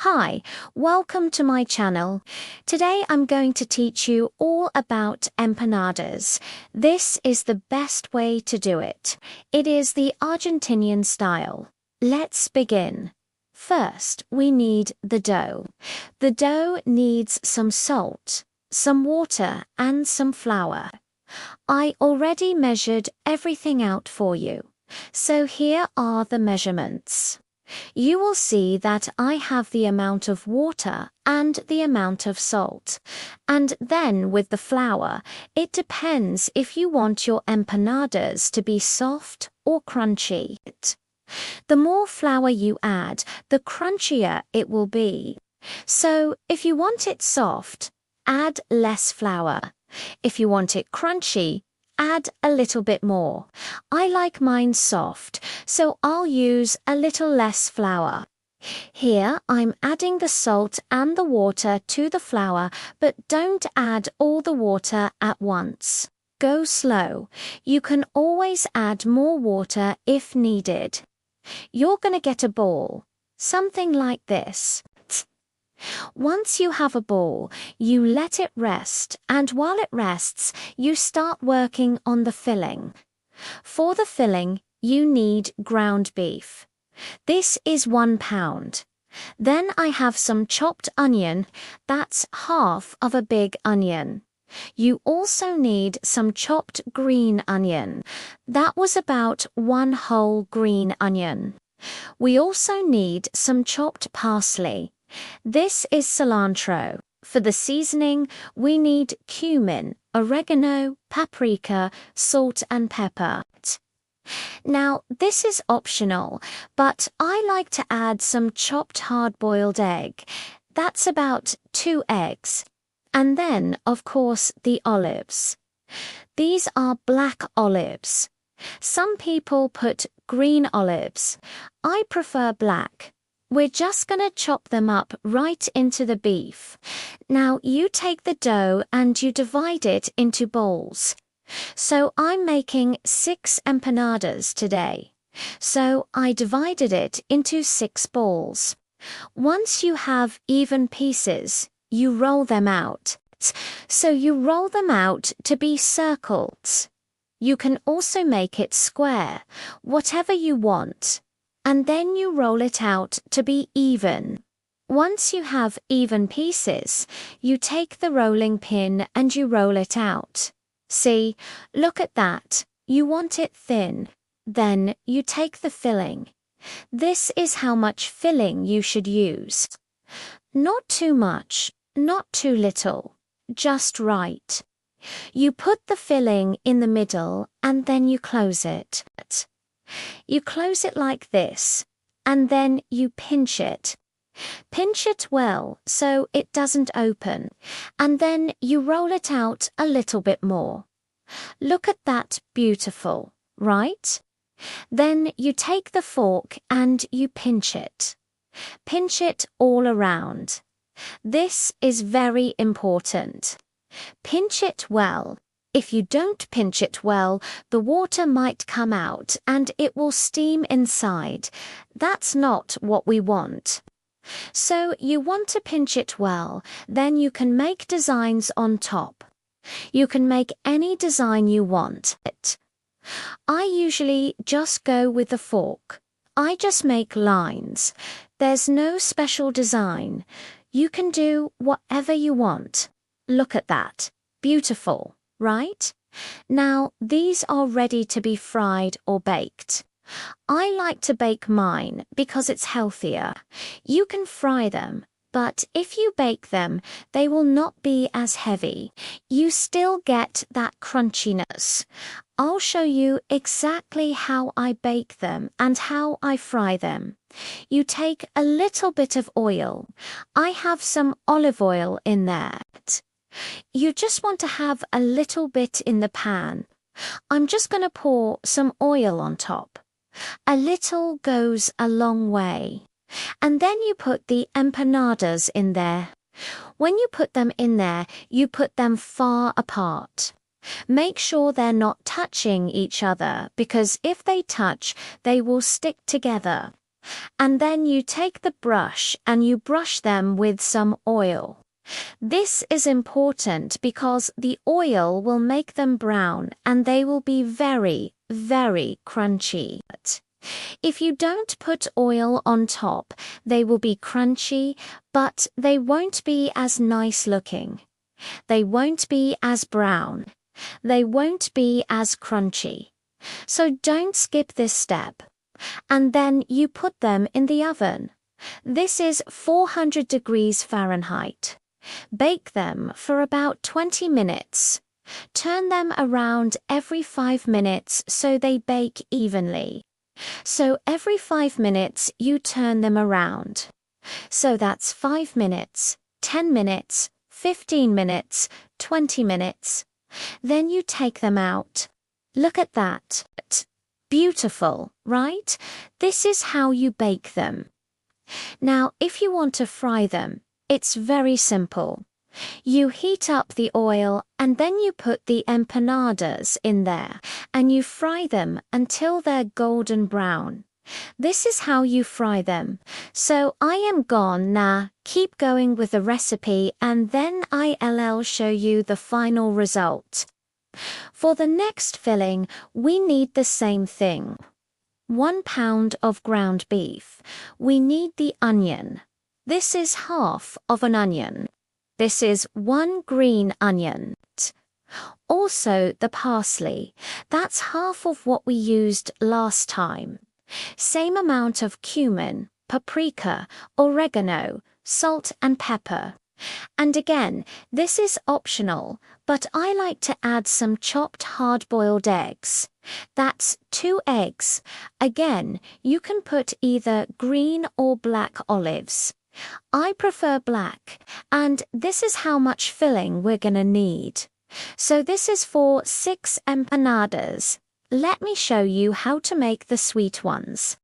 Hi, welcome to my channel. Today I'm going to teach you all about empanadas. This is the best way to do it. It is the Argentinian style. Let's begin. First, we need the dough. The dough needs some salt, some water, and some flour. I already measured everything out for you. So here are the measurements. You will see that I have the amount of water and the amount of salt. And then with the flour, it depends if you want your empanadas to be soft or crunchy. The more flour you add, the crunchier it will be. So if you want it soft, add less flour. If you want it crunchy, add a little bit more. I like mine soft, so I'll use a little less flour. Here I'm adding the salt and the water to the flour, but don't add all the water at once. Go slow. You can always add more water if needed. You're going to get a ball, something like this. Once you have a ball, you let it rest, and while it rests, you start working on the filling. For the filling, you need ground beef. This is 1 pound. Then I have some chopped onion, that's half of a big onion. You also need some chopped green onion. That was about 1 whole green onion. We also need some chopped parsley. This is cilantro. For the seasoning, we need cumin, oregano, paprika, salt and pepper. Now, this is optional, but I like to add some chopped hard-boiled egg. That's about 2 eggs. And then, of course, the olives. These are black olives. Some people put green olives. I prefer black. We're just going to chop them up right into the beef. Now you take the dough and you divide it into bowls. So I'm making 6 empanadas today. So I divided it into 6 balls. Once you have even pieces, you roll them out. So you roll them out to be circles. You can also make it square, whatever you want. And then you roll it out to be even. Once you have even pieces, you take the rolling pin and you roll it out. See, look at that. You want it thin. Then you take the filling. This is how much filling you should use. Not too much, not too little, just right. You put the filling in the middle and then you close it. You close it like this, and then you pinch it. Pinch it well so it doesn't open, and then you roll it out a little bit more. Look at that, beautiful, right? Then you take the fork and you pinch it. Pinch it all around. This is very important. Pinch it well. If you don't pinch it well, the water might come out and it will steam inside. That's not what we want. So you want to pinch it well, then you can make designs on top. You can make any design you want. I usually just go with the fork. I just make lines. There's no special design. You can do whatever you want. Look at that. Beautiful. Right? Now, these are ready to be fried or baked. I like to bake mine because it's healthier. You can fry them, but if you bake them, they will not be as heavy. You still get that crunchiness. I'll show you exactly how I bake them and how I fry them. You take a little bit of oil. I have some olive oil in there. You just want to have a little bit in the pan. I'm just going to pour some oil on top. A little goes a long way. And then you put the empanadas in there. When you put them in there, you put them far apart. Make sure they're not touching each other because if they touch, they will stick together. And then you take the brush and you brush them with some oil. This is important because the oil will make them brown and they will be very, very crunchy. If you don't put oil on top, they will be crunchy, but they won't be as nice looking. They won't be as brown. They won't be as crunchy. So don't skip this step. And then you put them in the oven. This is 400 degrees Fahrenheit. Bake them for about 20 minutes. Turn them around every 5 minutes so they bake evenly. So every 5 minutes you turn them around. So that's 5 minutes, 10 minutes, 15 minutes, 20 minutes. Then you take them out. Look at that. Beautiful, right? This is how you bake them. Now, if you want to fry them, it's very simple. You heat up the oil and then you put the empanadas in there and you fry them until they're golden brown. This is how you fry them. So I am gone now. Keep going with the recipe and then I'll show you the final result. For the next filling, we need the same thing. 1 pound of ground beef. We need the onion. This is half of an onion. This is 1 green onion. Also the parsley. That's half of what we used last time. Same amount of cumin, paprika, oregano, salt and pepper. And again, this is optional, but I like to add some chopped hard-boiled eggs. That's 2 eggs. Again, you can put either green or black olives. I prefer black, and this is how much filling we're gonna need. So this is for 6 empanadas. Let me show you how to make the sweet ones.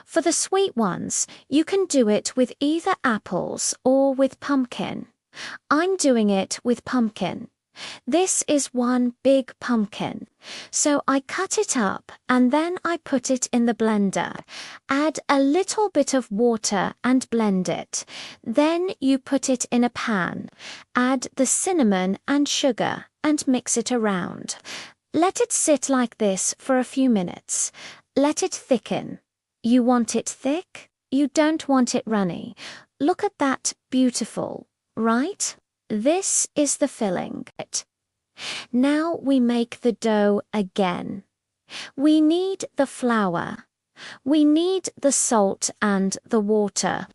For the sweet ones, you can do it with either apples or with pumpkin. I'm doing it with pumpkin. This is 1 big pumpkin. So I cut it up and then I put it in the blender. Add a little bit of water and blend it. Then you put it in a pan. Add the cinnamon and sugar and mix it around. Let it sit like this for a few minutes. Let it thicken. You want it thick? You don't want it runny. Look at that, beautiful, right? This is the filling. Now we make the dough again. We need the flour. We need the salt and the water.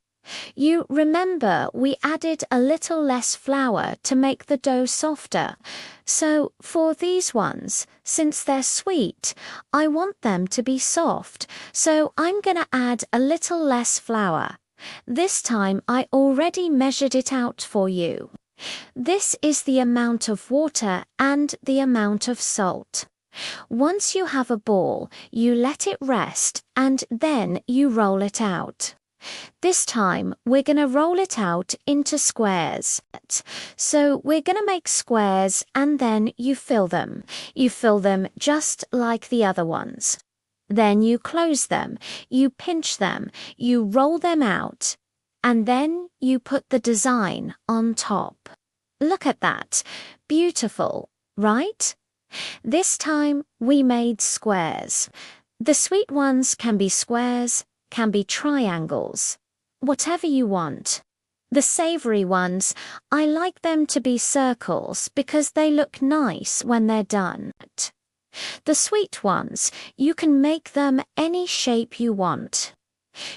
You remember we added a little less flour to make the dough softer. So for these ones, since they're sweet, I want them to be soft. So I'm gonna add a little less flour. This time I already measured it out for you. This is the amount of water and the amount of salt. Once you have a ball, you let it rest and then you roll it out. This time, we're going to roll it out into squares. So we're going to make squares and then you fill them. You fill them just like the other ones. Then you close them, you pinch them, you roll them out, and then you put the design on top. Look at that. Beautiful, right? This time, we made squares. The sweet ones can be squares, can be triangles, whatever you want. The savory ones, I like them to be circles because they look nice when they're done. The sweet ones, you can make them any shape you want.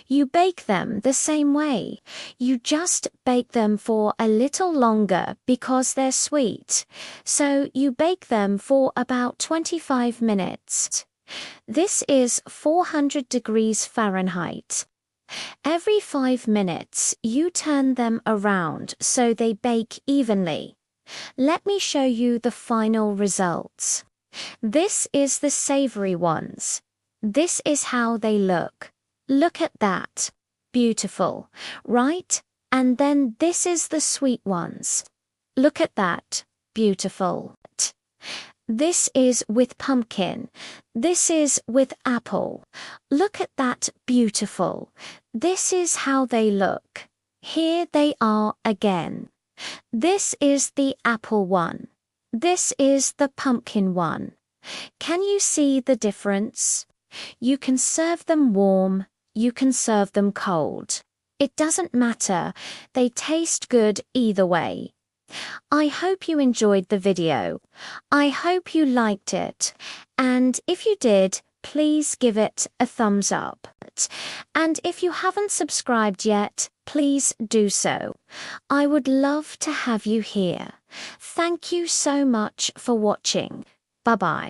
You bake them the same way. You just bake them for a little longer because they're sweet. So you bake them for about 25 minutes. This is 400 degrees Fahrenheit. Every 5 minutes, you turn them around so they bake evenly. Let me show you the final results. This is the savory ones. This is how they look. Look at that. Beautiful, right? And then this is the sweet ones. Look at that. Beautiful. This is with pumpkin. This is with apple. Look at that, beautiful. This is how they look. Here they are again. This is the apple one. This is the pumpkin one. Can you see the difference? You can serve them warm, you can serve them cold. It doesn't matter, they taste good either way. I hope you enjoyed the video. I hope you liked it. And if you did, please give it a thumbs up. And if you haven't subscribed yet, please do so. I would love to have you here. Thank you so much for watching. Bye-bye.